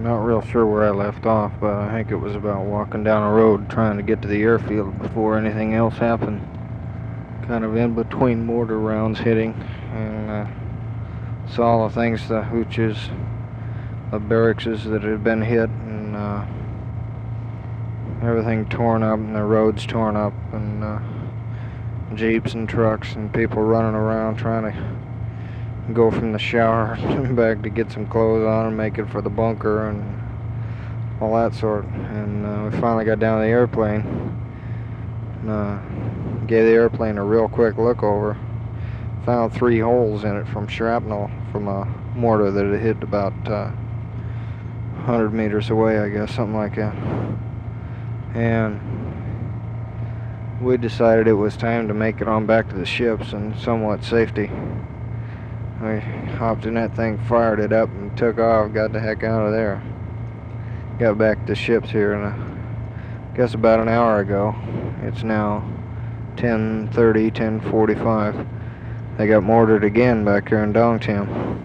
Not real sure where I left off, but I think it was about walking down a road trying to get to the airfield before anything else happened. Kind of in between mortar rounds hitting, and saw the things, the hooches, the barracks that had been hit, and everything torn up, and the roads torn up, and jeeps and trucks and people running around trying to go from the shower back to get some clothes on and make it for the bunker and all that sort. And we finally got down to the airplane and gave the airplane a real quick look over. Found 3 holes in it from shrapnel from a mortar that had hit about 100 meters away, I guess, something like that. And we decided it was time to make it on back to the ships in somewhat safety. We hopped in that thing, fired it up, and took off, got the heck out of there. Got back to ships here in I guess about an hour ago. It's now 10:30, 10:45. They got mortared again back here in Dong Tam.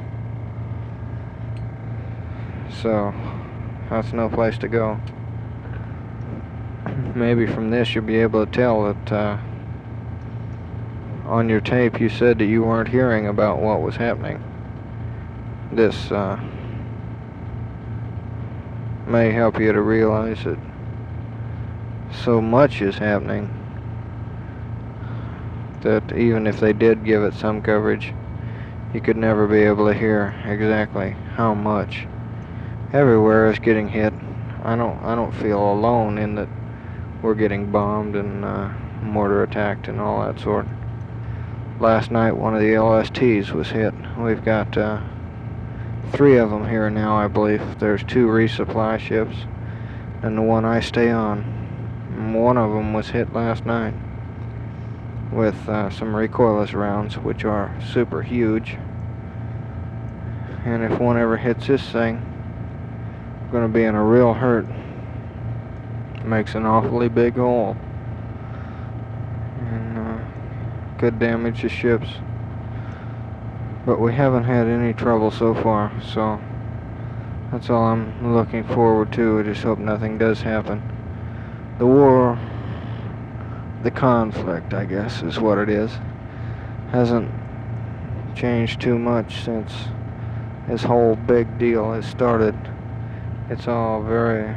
So, that's no place to go. Maybe from this you'll be able to tell that on your tape you said that you weren't hearing about what was happening. This may help you to realize that so much is happening that even if they did give it some coverage, you could never be able to hear exactly how much. Everywhere is getting hit. I don't feel alone in that we're getting bombed and mortar attacked and all that sort. Last night one of the LSTs was hit. We've got 3 of them here now, I believe. There's 2 resupply ships and the one I stay on. One of them was hit last night with some recoilless rounds, which are super huge. And if one ever hits this thing, I'm going to be in a real hurt. Makes an awfully big hole and could damage the ships, but we haven't had any trouble so far, so that's all I'm looking forward to. I just hope nothing does happen. The war, the conflict, I guess is what it is, hasn't changed too much since this whole big deal has started. It's all very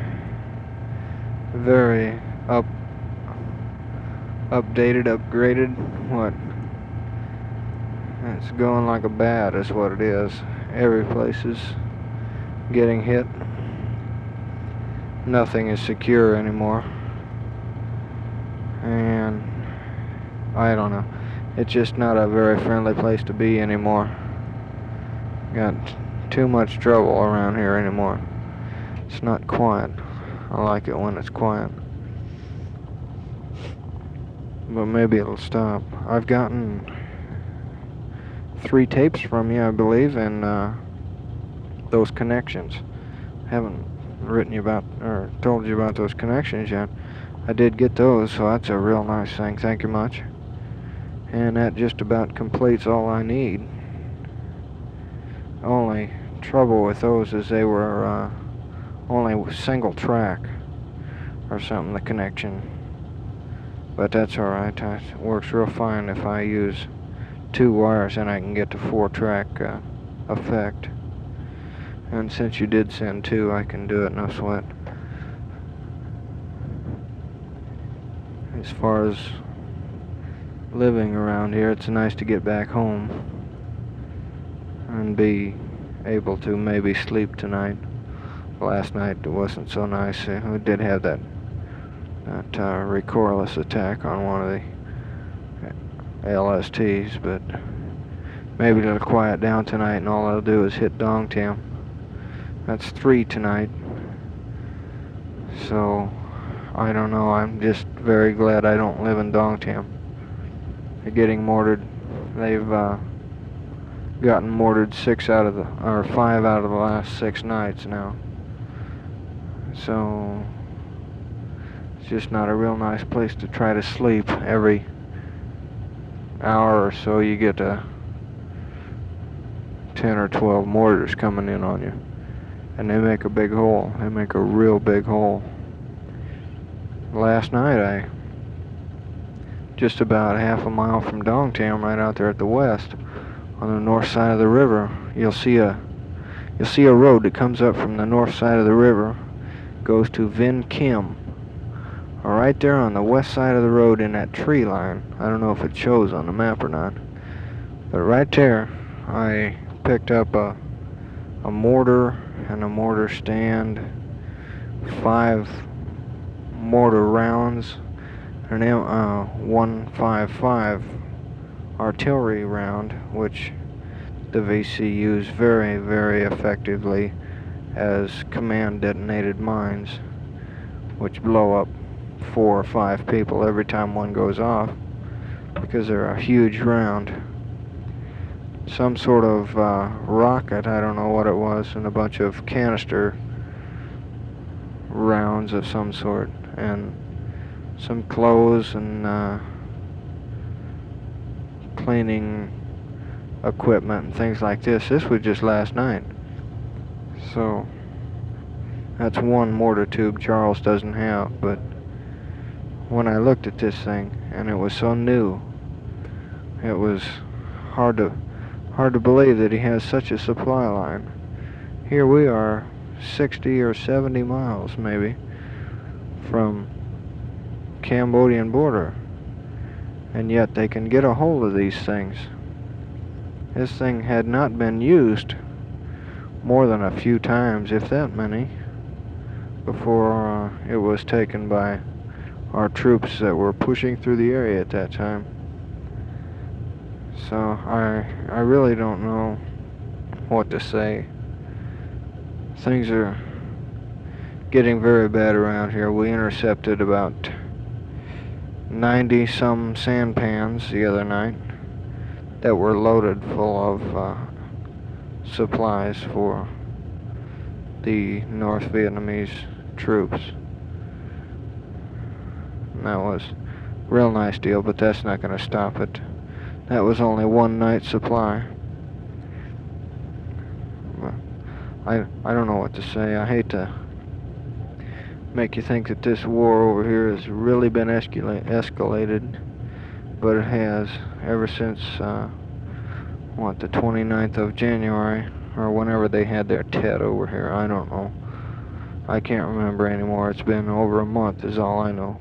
updated, upgraded. What? It's going like a bat is what it is. Every place is getting hit. Nothing is secure anymore. And I don't know. It's just not a very friendly place to be anymore. Got too much trouble around here anymore. It's not quiet. I like it when it's quiet. But maybe it'll stop. I've gotten 3 tapes from you, I believe, and those connections. I haven't written you about or told you about those connections yet. I did get those, so that's a real nice thing. Thank you much. And that just about completes all I need. Only trouble with those is they were only single track or something, the connection, but that's alright. It works real fine if I use 2 wires, and I can get the 4-track effect. And since you did send 2, I can do it, no sweat. As far as living around here, it's nice to get back home and be able to maybe sleep tonight. Last night it wasn't so nice. We did have that recoilless attack on one of the LSTs, but maybe it'll quiet down tonight and all it'll do is hit Dong Tam. That's 3 tonight. So I don't know. I'm just very glad I don't live in Dong Tam. They're getting mortared. They've gotten mortared 5 out of the last 6 nights now. So it's just not a real nice place to try to sleep. Every hour or so you get 10 or 12 mortars coming in on you. and they make a big hole. They make a real big hole. Last night, I just about half a mile from Dong Tam, right out there at the west, on the north side of the river, you'll see a road that comes up from the north side of the river, goes to Vin Kim. Right there on the west side of the road in that tree line. I don't know if it shows on the map or not, but right there, I picked up a mortar and a mortar stand, 5 mortar rounds, an M155 artillery round, which the VC used very, very effectively as command detonated mines, which blow up 4 or 5 people every time one goes off, because they're a huge round. Some sort of rocket, I don't know what it was, and a bunch of canister rounds of some sort, and some clothes and cleaning equipment and things like this. This was just last night. So that's one mortar tube Charles doesn't have, but when I looked at this thing, and it was so new, it was hard to believe that he has such a supply line. Here we are, 60 or 70 miles maybe from Cambodian border, and yet they can get a hold of these things. This thing had not been used more than a few times, if that many, before it was taken by our troops that were pushing through the area at that time. So I really don't know what to say. Things are getting very bad around here. We intercepted about 90 some sampans the other night that were loaded full of supplies for the North Vietnamese troops. And that was a real nice deal, but that's not going to stop it. That was only one night's supply. I don't know what to say. I hate to make you think that this war over here has really been escalated, but it has ever since the 29th of January, or whenever they had their Tet over here. I don't know. I can't remember anymore. It's been over a month is all I know.